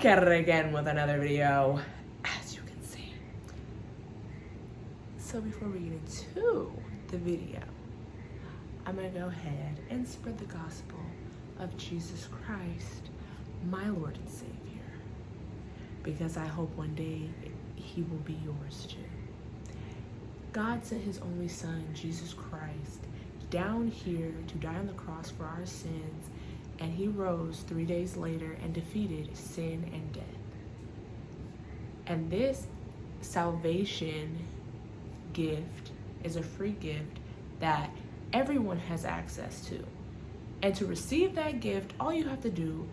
back at it again with another video, as you can see. So before we get into the video, I'm gonna go ahead and spread the gospel of Jesus Christ, my Lord and Savior, because I hope one day he will be yours too. God sent his only son, Jesus Christ, down here to die on the cross for our sins, and he rose 3 days later and defeated sin and death. And this salvation gift is a free gift that everyone has access to. And to receive that gift, all you have to do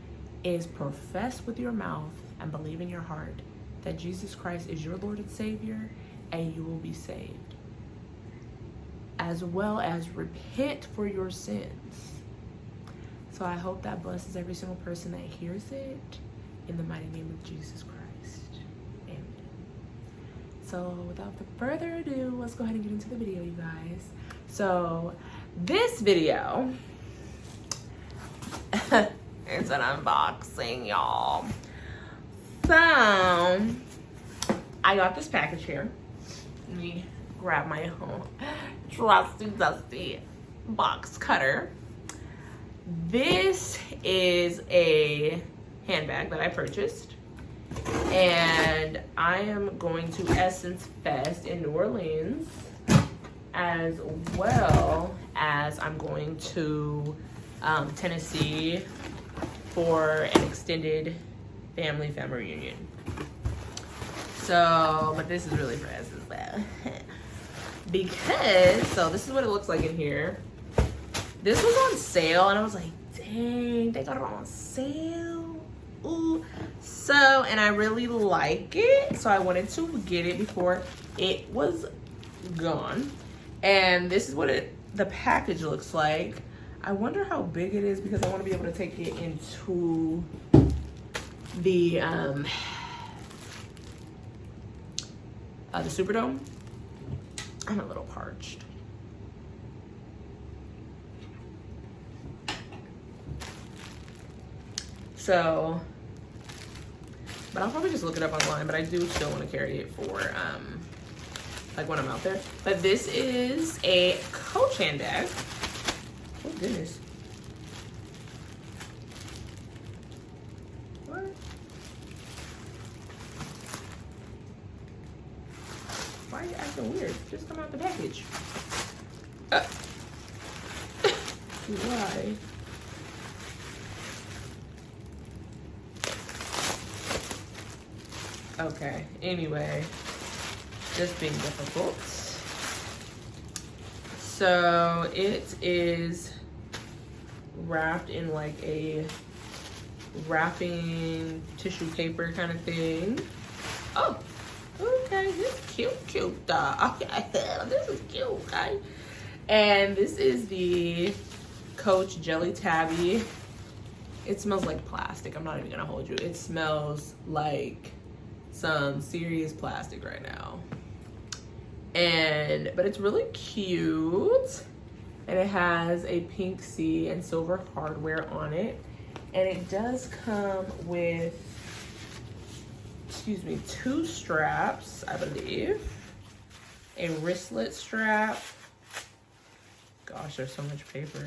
is profess with your mouth and believe in your heart that Jesus Christ is your Lord and Savior, and you will be saved, as well as repent for your sins. So I hope that blesses every single person that hears it, in the mighty name of Jesus Christ. Amen. So without further ado, let's go ahead and get into the video, you guys. So this video, it's an unboxing, y'all. So I got this package here. Let me grab my trusty dusty box cutter. This is a handbag that I purchased, and I am going to Essence Fest in New Orleans, as well as I'm going to Tennessee for an extended family reunion. So, but this is really for Essence Fest. Because, so this is what it looks like in here. This was on sale, and I was like, dang, they got it on sale. Ooh. So, and I really like it, so I wanted to get it before it was gone. And this is what the package looks like. I wonder how big it is, because I want to be able to take it into the Superdome. I'm a little parched. So, but I'll probably just look it up online, but I do still want to carry it for, like when I'm out there. But this is a Coach handbag. Oh goodness. What? Why are you acting weird? Just come out the package. Why? Okay, anyway, just being difficult. So it is wrapped in like a wrapping tissue paper kind of thing. Oh, okay, this is cute. Okay, this is cute, okay. And this is the Coach Jelly Tabby. It smells like plastic. I'm not even gonna hold you. It smells like some serious plastic right now. But it's really cute, and it has a pink C and silver hardware on it, and it does come with, excuse me, 2 straps, I believe, a wristlet strap. Gosh, there's so much paper.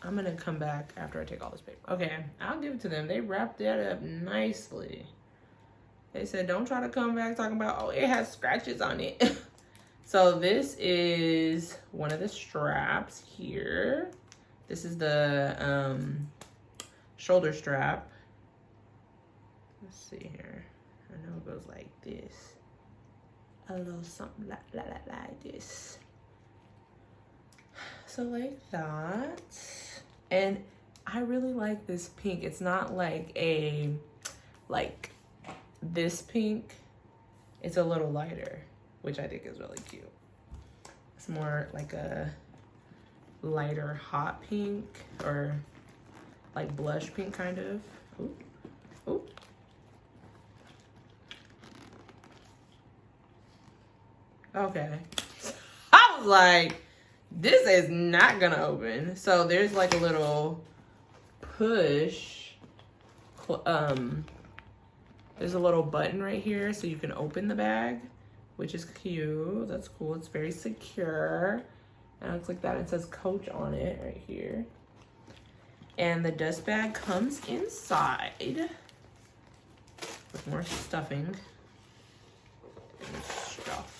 I'm gonna come back after I take all this paper. Okay, I'll give it to them. They wrapped that up nicely. They said, don't try to come back talking about, oh, it has scratches on it. So this is one of the straps here. This is the shoulder strap. Let's see here. I know it goes like this. A little something like this. So like that. And I really like this pink. It's not like this pink. It's a little lighter, which I think is really cute. It's more like a lighter hot pink, or like blush pink kind of. Ooh. Ooh. Okay. I was like, this is not gonna open. So there's like a little push there's a little button right here so you can open the bag, which is cute. That's cool. It's very secure. And it looks like that. It says Coach on it right here. And the dust bag comes inside with more stuffing and stuff.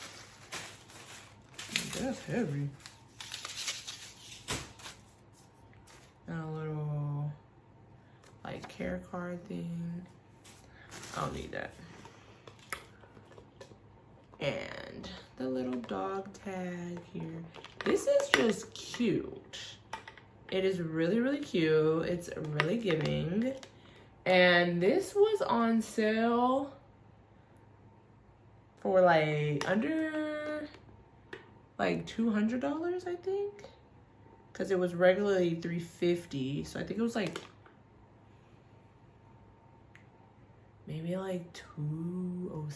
That's heavy. And a little like care card thing. I don't need that. And the little dog tag here. This is just cute. It is really, really cute. It's really giving. And this was on sale for like under like $200, I think. Because it was regularly $350. So I think it was like maybe like $207, $205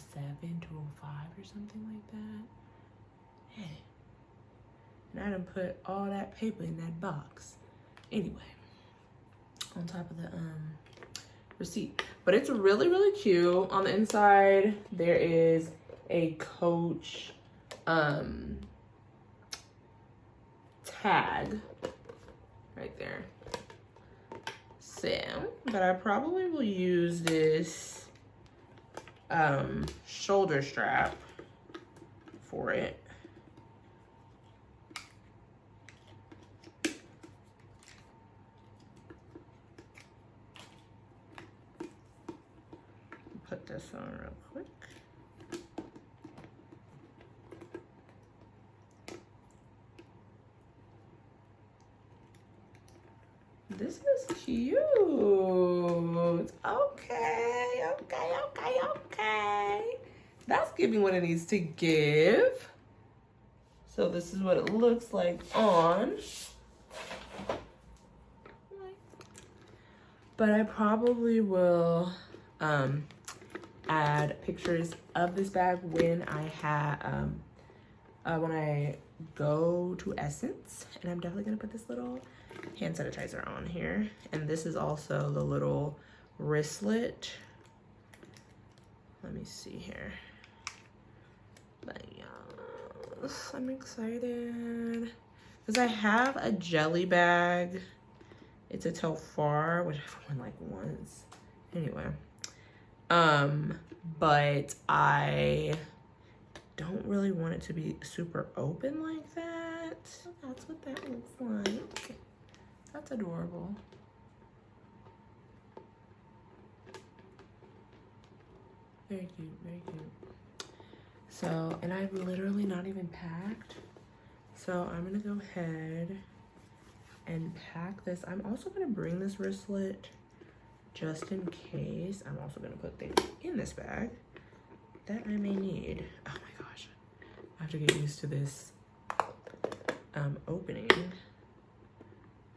or something like that. Hey. And I done put all that paper in that box. Anyway, on top of the receipt. But it's really, really cute. On the inside, there is a Coach tag right there. So, but I probably will use this shoulder strap for it. Put this on real quick. This is cute. Okay. That's giving what it needs to give. So this is what it looks like on. But I probably will add pictures of this bag when I go to Essence, and I'm definitely gonna put this little hand sanitizer on here. And this is also the little wristlet. Let me see here. But yes, I'm excited because I have a jelly bag. It's a Telfar, which I've worn like once. Anyway, but I don't really want it to be super open like that. That's what that looks like. That's adorable. Very cute, very cute. So, and I've literally not even packed. So I'm gonna go ahead and pack this. I'm also gonna bring this wristlet just in case. I'm also gonna put things in this bag that I may need. Oh my gosh, I have to get used to this opening.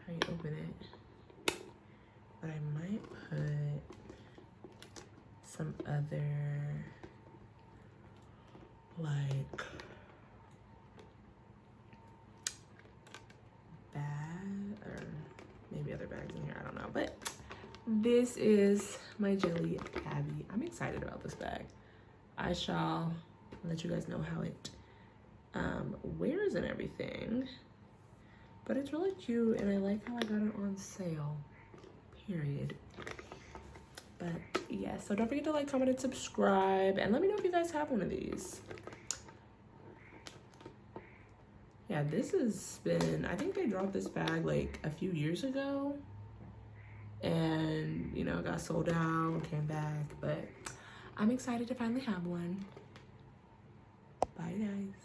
How you open it. But I might put some other like bag, or maybe other bags in here, I don't know. But this is my Jelly Abby. I'm excited about this bag. I shall let you guys know how it wears and everything. But it's really cute, and I like how I got it on sale, period. But yeah, so don't forget to like, comment, and subscribe, and let me know if you guys have one of these. Yeah, this has been, I think they dropped this bag like a few years ago, and you know, got sold out, came back, but I'm excited to finally have one. Bye guys.